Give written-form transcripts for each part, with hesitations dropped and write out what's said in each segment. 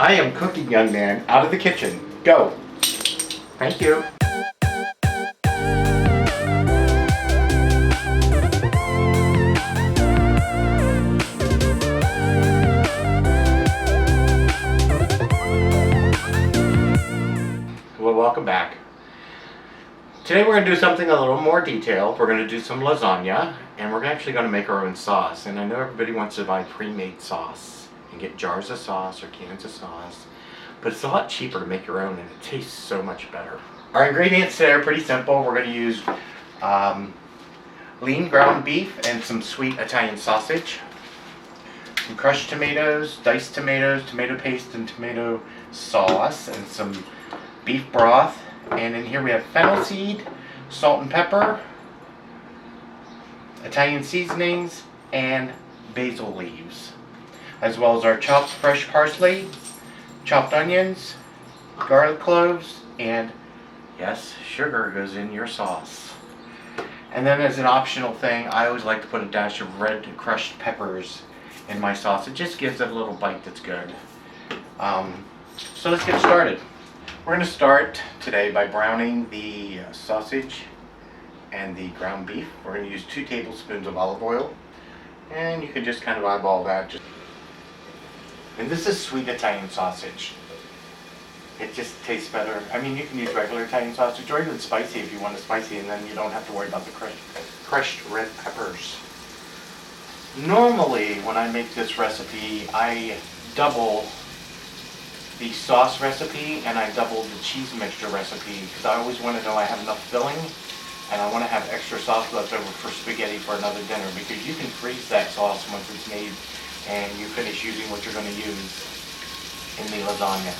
I am cooking, young man. Out of the kitchen. Go. Thank you. Well, welcome back. Today we're going to do something a little more detailed. We're going to do some lasagna, and we're actually going to make our own sauce. And I know everybody wants to buy pre-made sauce and get jars of sauce or cans of sauce, but it's a lot cheaper to make your own, and it tastes so much better. Our ingredients today are pretty simple. We're going to use lean ground beef and some sweet Italian sausage, some crushed tomatoes, diced tomatoes, tomato paste and tomato sauce, and some beef broth. And in here we have fennel seed, salt and pepper, Italian seasonings, and basil leaves, as well as our chopped fresh parsley, chopped onions, garlic cloves, and yes, sugar goes in your sauce. And then as an optional thing, I always like to put a dash of red crushed peppers in my sauce. It just gives it a little bite that's good. So let's get started. We're going to start today by browning the sausage and the ground beef. We're going to use 2 tablespoons of olive oil, and you can just kind of eyeball that. And this is sweet Italian sausage. It just tastes better. I mean, you can use regular Italian sausage or even spicy if you want it spicy, and then you don't have to worry about the crushed red peppers. Normally, when I make this recipe, I double the sauce recipe and I double the cheese mixture recipe, because I always want to know I have enough filling, and I want to have extra sauce left over for spaghetti for another dinner, because you can freeze that sauce once it's made and you finish using what you're going to use in the lasagna.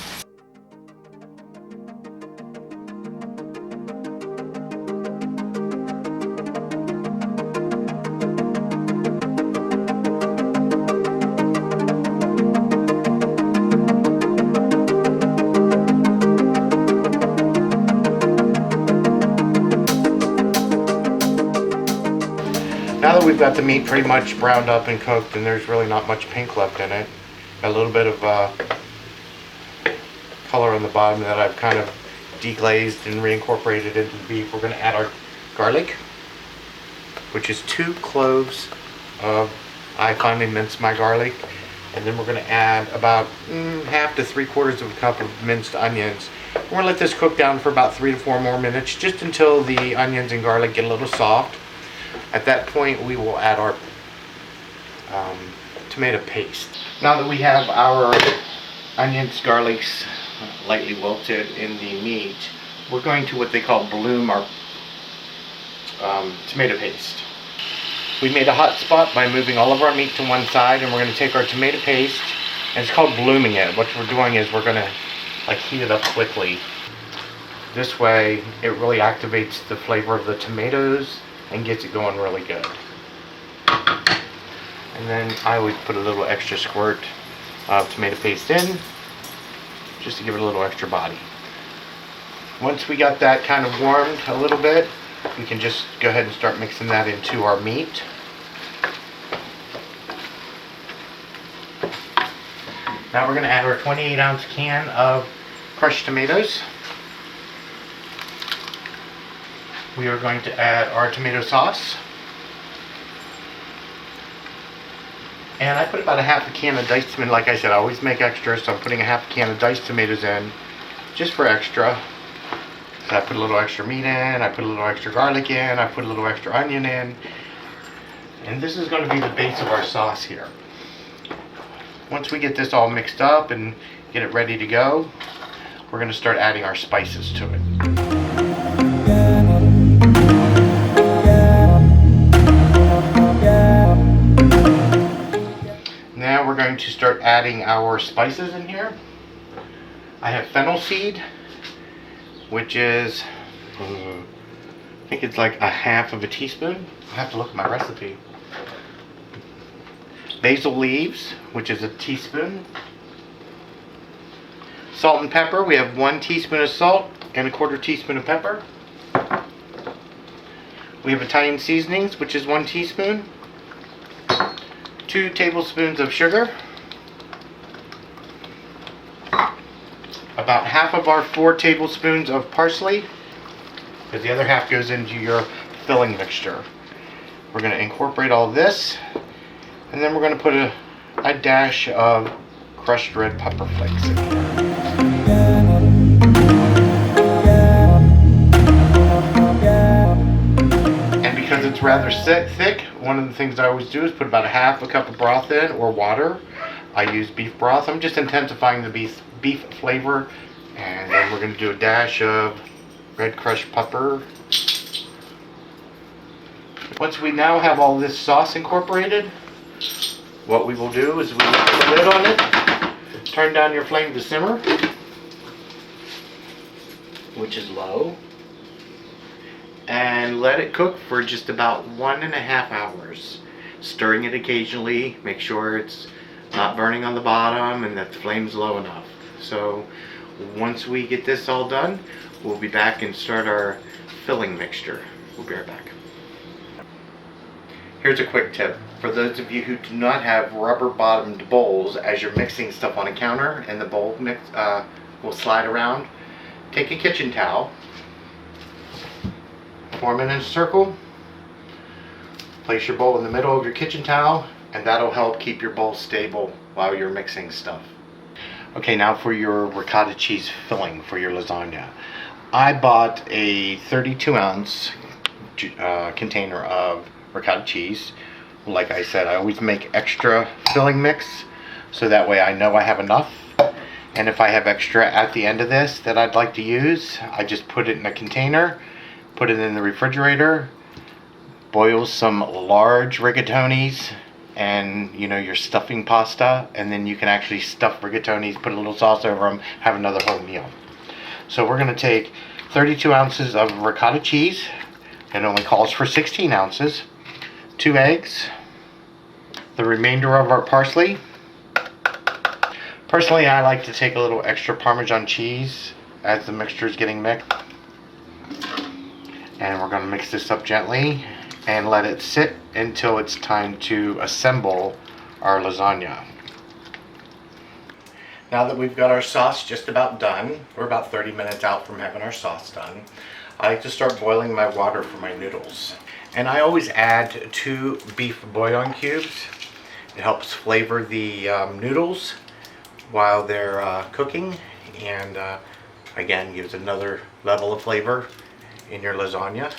Now that we've got the meat pretty much browned up and cooked, and there's really not much pink left in it, a little bit of color on the bottom that I've kind of deglazed and reincorporated into the beef, we're going to add our garlic, which is 2 cloves of, I finely minced my garlic, and then we're going to add about half to 3/4 of a cup of minced onions. We're going to let this cook down for about 3 to 4 more minutes, just until the onions and garlic get a little soft. At that point, we will add our tomato paste. Now that we have our onions, garlics lightly wilted in the meat, we're going to what they call bloom our tomato paste. We made a hot spot by moving all of our meat to one side, and we're going to take our tomato paste, and it's called blooming it. What we're doing is we're going to heat it up quickly. This way, it really activates the flavor of the tomatoes and gets it going really good. And then I always put a little extra squirt of tomato paste in, just to give it a little extra body. Once we got that kind of warmed a little bit, we can just go ahead and start mixing that into our meat. Now we're going to add our 28-ounce can of crushed tomatoes. We are going to add our tomato sauce. And I put about a half a can of diced tomatoes. Like I said, I always make extra, so I'm putting a half a can of diced tomatoes in, just for extra. So I put a little extra meat in, I put a little extra garlic in, I put a little extra onion in. And this is going to be the base of our sauce here. Once we get this all mixed up and get it ready to go, we're going to start adding our spices to it. Now we're going to start adding our spices in here. I have fennel seed, which is, I think it's like a half of a teaspoon. I have to look at my recipe. Basil leaves, which is a teaspoon. Salt and pepper, we have 1 teaspoon of salt and 1/4 teaspoon of pepper. We have Italian seasonings, which is 1 teaspoon. 2 tablespoons of sugar. about half of our 4 tablespoons of parsley, because the other half goes into your filling mixture. We're going to incorporate all this, and then we're going to put a dash of crushed red pepper flakes in here. And because it's rather thick, one of the things I always do is put about a half a cup of broth in, or water. I use beef broth. I'm just intensifying the beef flavor. And then we're going to do a dash of red crushed pepper. Once we now have all this sauce incorporated, what we will do is we will put a lid on it, turn down your flame to simmer, which is low, and let it cook for just about 1.5 hours. Stirring it occasionally, make sure it's not burning on the bottom and that the flame's low enough. So once we get this all done, we'll be back and start our filling mixture. We'll be right back. Here's a quick tip. For those of you who do not have rubber bottomed bowls as you're mixing stuff on a counter and the bowl will slide around, take a kitchen towel, form it in a circle, place your bowl in the middle of your kitchen towel, and that'll help keep your bowl stable while you're mixing stuff. Okay, now for your ricotta cheese filling for your lasagna. I bought a 32-ounce container of ricotta cheese. Like I said, I always make extra filling mix, so that way I know I have enough. And if I have extra at the end of this that I'd like to use, I just put it in a container, put it in the refrigerator, boil some large rigatonis and your stuffing pasta, and then you can actually stuff rigatonis, put a little sauce over them, have another whole meal. So we're going to take 32 ounces of ricotta cheese. It only calls for 16 ounces. 2 eggs, the remainder of our parsley. Personally, I like to take a little extra Parmesan cheese as the mixture is getting mixed. And we're going to mix this up gently and let it sit until it's time to assemble our lasagna. Now that we've got our sauce just about done, we're about 30 minutes out from having our sauce done, I like to start boiling my water for my noodles. And I always add 2 beef bouillon cubes. It helps flavor the noodles while they're cooking, and again gives another level of flavor in your lasagna.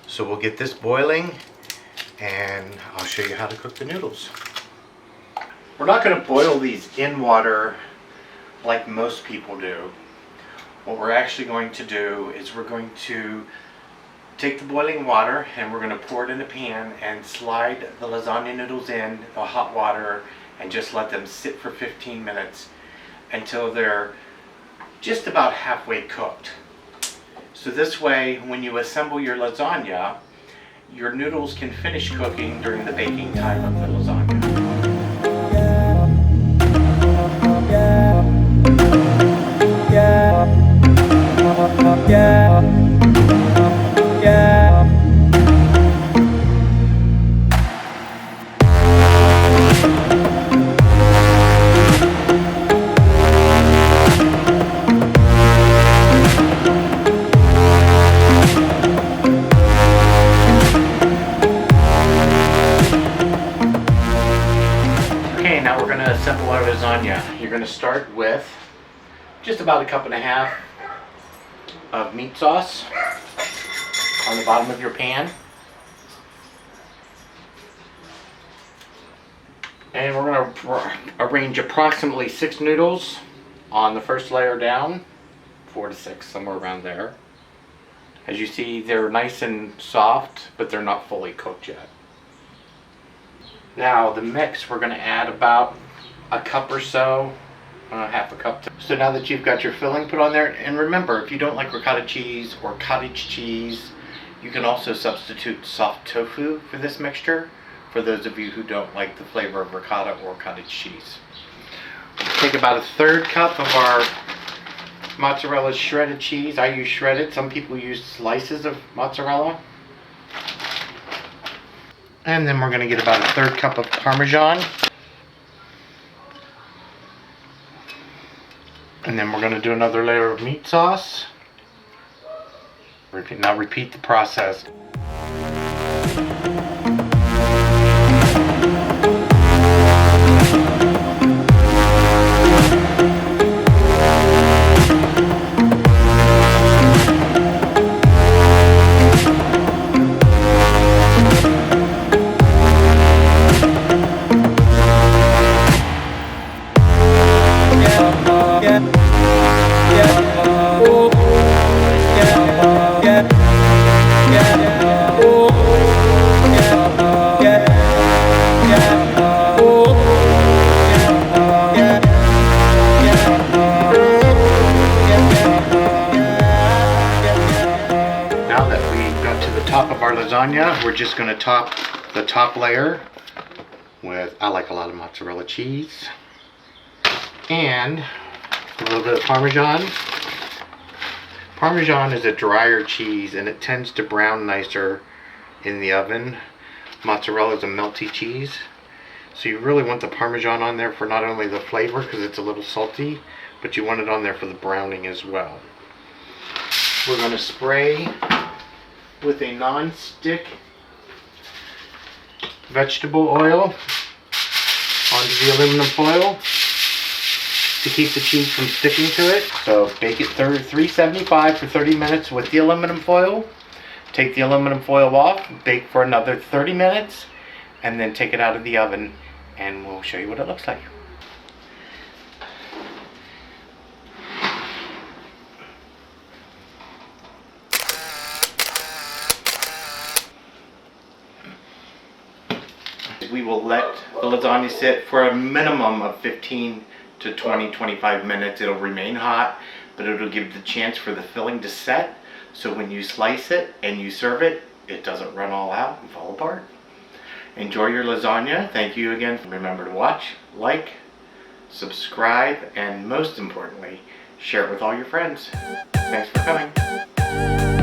So we'll get this boiling and I'll show you how to cook the noodles. We're not going to boil these in water like most people do. What we're actually going to do is we're going to take the boiling water and we're going to pour it in a pan and slide the lasagna noodles in the hot water and just let them sit for 15 minutes until they're just about halfway cooked. So this way, when you assemble your lasagna, your noodles can finish cooking during the baking time of the lasagna. Okay, now we're going to assemble our lasagna. You're going to start with just about 1.5 cups of meat sauce on the bottom of your pan. And we're going to arrange approximately 6 noodles on the first layer down, 4 to 6, somewhere around there. As you see, they're nice and soft, but they're not fully cooked yet. Now the mix, we're going to add about 1 cup or so, half a cup. So now that you've got your filling put on there, and remember, if you don't like ricotta cheese or cottage cheese, you can also substitute soft tofu for this mixture, for those of you who don't like the flavor of ricotta or cottage cheese. Take about 1/3 cup of our mozzarella shredded cheese. I use shredded. Some people use slices of mozzarella. And then we're going to get about 1/3 cup of Parmesan. And then we're going to do another layer of meat sauce. Now repeat the process. Top of our lasagna, we're just going to top the top layer with, I like a lot of mozzarella cheese and a little bit of Parmesan. Parmesan is a drier cheese and it tends to brown nicer in the oven. Mozzarella is a melty cheese, so you really want the Parmesan on there for not only the flavor because it's a little salty, but you want it on there for the browning as well. We're going to spray with a non-stick vegetable oil onto the aluminum foil to keep the cheese from sticking to it. So bake it 375 for 30 minutes with the aluminum foil. Take the aluminum foil off, bake for another 30 minutes, and then take it out of the oven and we'll show you what it looks like. We will let the lasagna sit for a minimum of 15 to 25 minutes. It'll remain hot, but it'll give the chance for the filling to set, so when you slice it and you serve it, it doesn't run all out and fall apart. Enjoy your lasagna. Thank you again. Remember to watch, like, subscribe, and most importantly, share it with all your friends. Thanks for coming.